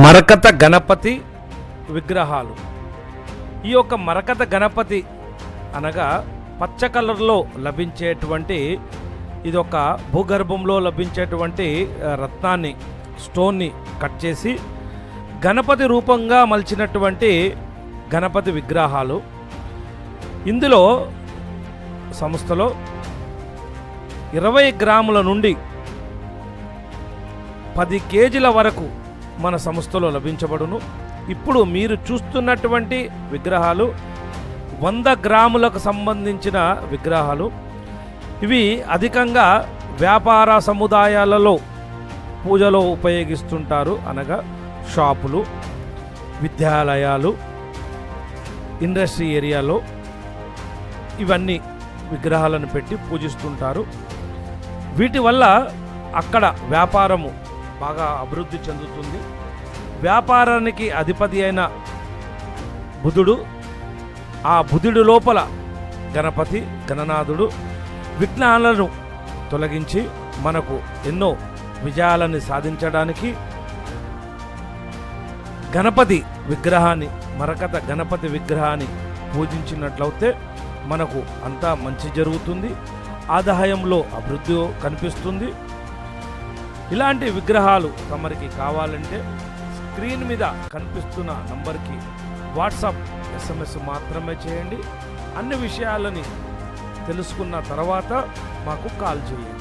మరకత గణపతి విగ్రహాలు. ఈ యొక్క మరకత గణపతి అనగా పచ్చ కలర్లో లభించేటువంటి ఇది ఒక భూగర్భంలో లభించేటువంటి రత్నాన్ని స్టోన్ని కట్ చేసి గణపతి రూపంగా మలిచినటువంటి గణపతి విగ్రహాలు. ఇందులో సంస్థలో 20 గ్రాముల నుండి 10 కేజీల వరకు మన సంస్థలో లభించబడును. ఇప్పుడు మీరు చూస్తున్నటువంటి విగ్రహాలు 100 గ్రాములకు సంబంధించిన విగ్రహాలు. ఇవి అధికంగా వ్యాపార సముదాయాలలో పూజలో ఉపయోగిస్తుంటారు. అనగా షాపులు, విద్యాలయాలు, ఇండస్ట్రీ ఏరియాలో ఇవన్నీ విగ్రహాలను పెట్టి పూజిస్తుంటారు. వీటి వల్ల అక్కడ వ్యాపారము బాగా అభివృద్ధి చెందుతుంది. వ్యాపారానికి అధిపతి అయిన బుధుడు, ఆ బుధుడి లోపల గణపతి గణనాథుడు విఘ్నాలను తొలగించి మనకు ఎన్నో విజయాలను సాధించడానికి గణపతి విగ్రహాన్ని, మరకత గణపతి విగ్రహాన్ని పూజించినట్లయితే మనకు అంతా మంచి జరుగుతుంది, ఆదాయంలో అభివృద్ధి కనిపిస్తుంది. ఇలాంటి విగ్రహాలు తమరికి కావాలంటే స్క్రీన్ మీద కనిపిస్తున్న నంబర్కి వాట్సాప్ SMS మాత్రమే చేయండి. అన్ని విషయాలని తెలుసుకున్న తర్వాత మాకు కాల్ చేయండి.